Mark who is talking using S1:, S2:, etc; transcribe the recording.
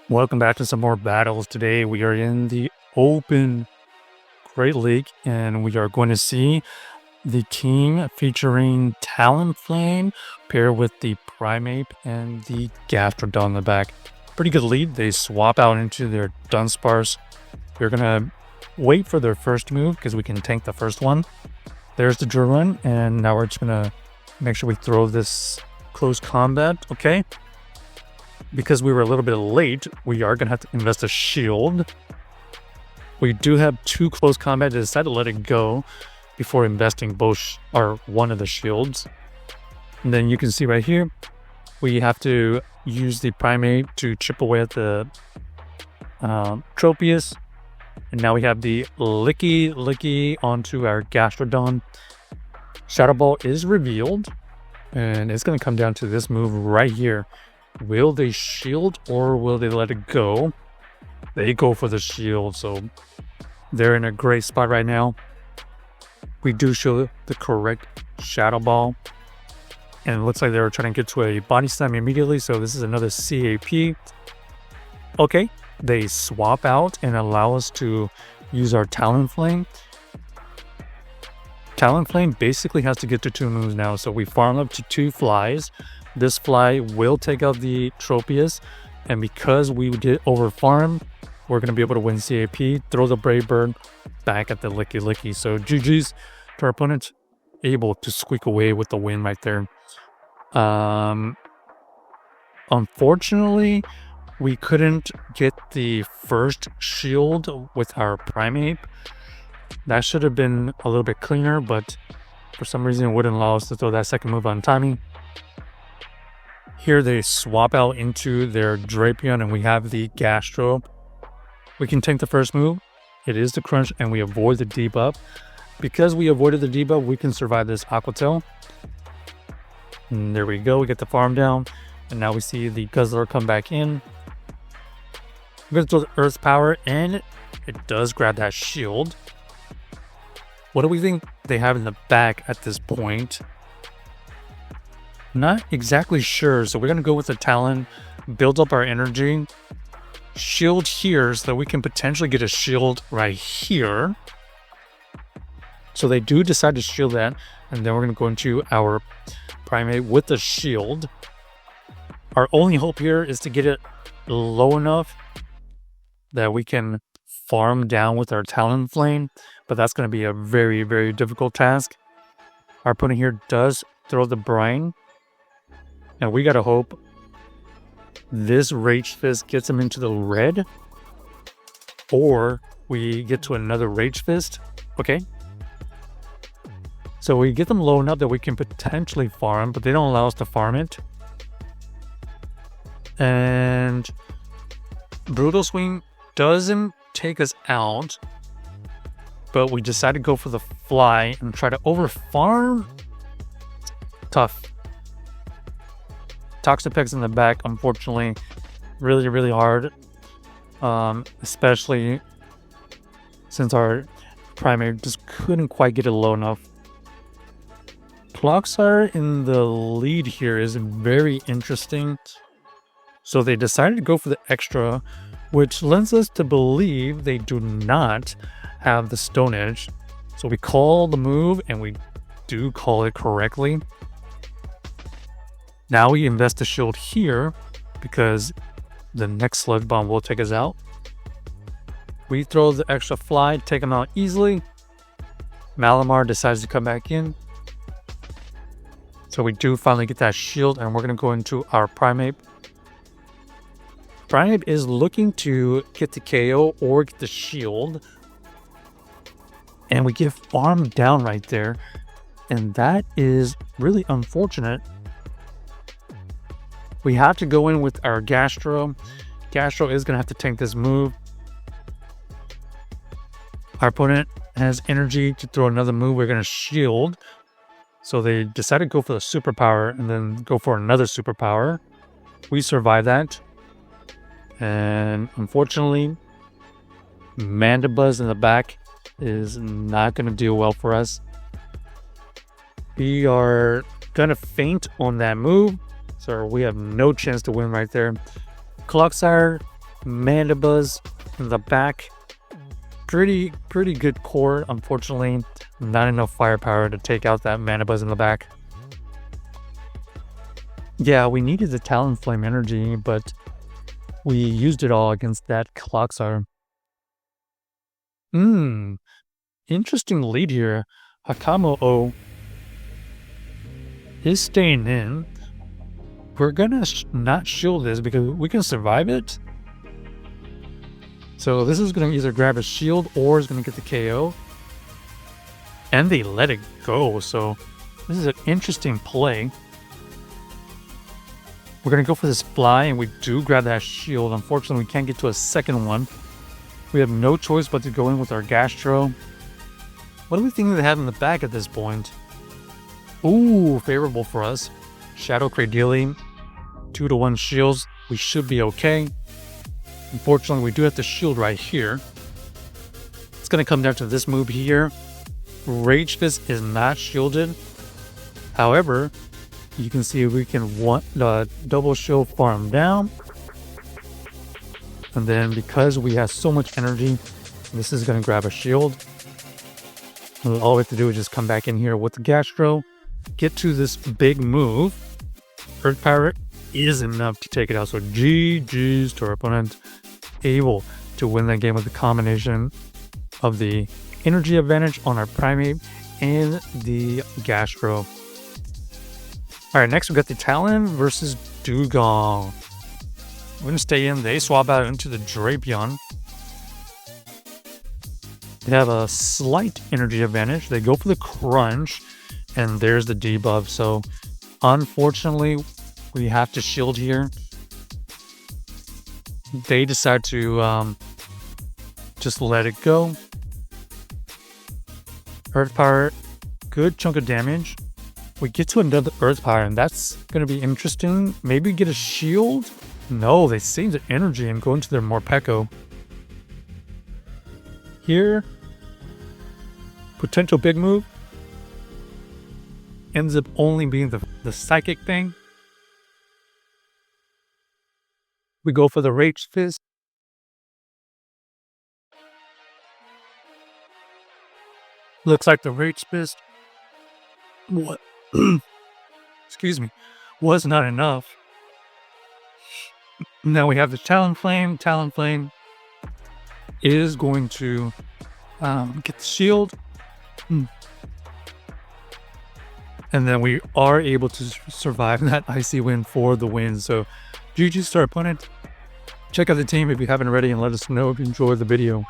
S1: Welcome back to some more battles. Today we are in the open Great League and we are going to see the team featuring Talonflame paired with the Primeape and the Gastrodon in the back. Pretty good lead. They swap out into their Dunsparce. We're going to wait for their first move because we can tank the first one. There's the drill run, and now we're just going to make sure we throw this close combat. Okay. Because we were a little bit late, we are going to have to invest a shield. We do have 2 close combat. I decided to let it go before investing both or one of the shields. And then you can see right here, we have to use the Primeape to chip away at the Tropius. And now we have the Licky onto our Gastrodon. Shadow Ball is revealed. And it's going to come down to this move right here. Will they shield or will they let it go? They go for the shield, so they're in a great spot right now. We do show the correct Shadow Ball. And it looks like they were trying to get to a Body Slam immediately, so this is another CAP. Okay, they swap out and allow us to use our Talonflame. Talonflame basically has to get to 2 moves now, so we farm up to 2 flies. This fly will take out the Tropius, and because we did over farm, we're going to be able to win CAP, throw the Brave Bird back at the Licky. So GG's to our opponent, able to squeak away with the win right there. Unfortunately, we couldn't get the first shield with our Primeape. That should have been a little bit cleaner, but for some reason it wouldn't allow us to throw that second move on timing. Here they swap out into their Drapion and we have the Gastro. We can tank the first move. It is the crunch and we avoid the debuff. Because we avoided the debuff, we can survive this Aqua Tail. And there we go. We get the farm down. And now we see the Guzzler come back in. We're going to throw the Earth Power and it does grab that shield. What do we think they have in the back at this point? Not exactly sure, so we're going to go with the Talon, build up our energy, shield here so that we can potentially get a shield right here. So they do decide to shield that, and then we're going to go into our Primeape with the shield. Our only hope here is to get it low enough that we can farm down with our Talonflame, but that's going to be a very, very difficult task. Our opponent here does throw the Brine. And we gotta hope this Rage Fist gets him into the red, or we get to another Rage Fist. Okay. So we get them low enough that we can potentially farm, but they don't allow us to farm it. And Brutal Swing doesn't take us out, but we decide to go for the fly and try to over-farm. Tough. Toxapex in the back, unfortunately, really, really hard. Especially since our Primeape just couldn't quite get it low enough. Clocksire in the lead here is very interesting. So they decided to go for the extra, which lends us to believe they do not have the Stone Edge. So we call the move, and we do call it correctly. Now we invest the shield here because the next Sludge Bomb will take us out. We throw the extra fly, take him out easily. Malamar decides to come back in. So we do finally get that shield, and we're going to go into our Primeape. Primeape is looking to get the KO or get the shield. And we get farmed down right there. And that is really unfortunate. We have to go in with our Gastro. Gastro is going to have to tank this move. Our opponent has energy to throw another move. We're going to shield. So they decided to go for the superpower and then go for another superpower. We survive that. And unfortunately, Mandibuzz in the back is not going to do well for us. We are going to faint on that move. So we have no chance to win right there. Clocksire Mandibuzz in the back. Pretty good core. Unfortunately, not enough firepower to take out that Mandibuzz in the back. Yeah, we needed the Talonflame energy, but we used it all against that Clocksar. Interesting lead here. Hakamo-O is staying in. We're gonna not shield this because we can survive it. So this is gonna either grab a shield or is gonna get the KO. And they let it go, so this is an interesting play. We're gonna go for this fly, and we do grab that shield. Unfortunately, we can't get to a second one. We have no choice but to go in with our Gastro. What do we think they have in the back at this point? Ooh, favorable for us. Shadow Cradily, 2-to-1 shields. We should be okay. Unfortunately, we do have to shield right here. It's gonna come down to this move here. Rage Fist is not shielded. However, you can see we can double shield farm down. And then because we have so much energy, this is going to grab a shield. And all we have to do is just come back in here with the Gastro, get to this big move. Earth Power is enough to take it out. So GG's to our opponent, able to win that game with the combination of the energy advantage on our Primeape and the Gastro. Alright, next we got the Talon versus Dugong. We're going to stay in. They swap out into the Drapion. They have a slight energy advantage. They go for the Crunch, and there's the debuff. So, unfortunately, we have to shield here. They decide to just let it go. Earth Power, good chunk of damage. We get to another Earth Power, and that's going to be interesting. Maybe get a shield? No, they save the energy and go into their Morpeko. Here, potential big move. Ends up only being the Psychic thing. We go for the Rage Fist. Looks like the Rage Fist, what? Excuse me, was not enough. Now we have the Talonflame. Talonflame is going to get the shield. And then we are able to survive that icy win for the win. So GG's to our opponent. Check out the team if you haven't already and let us know if you enjoyed the video.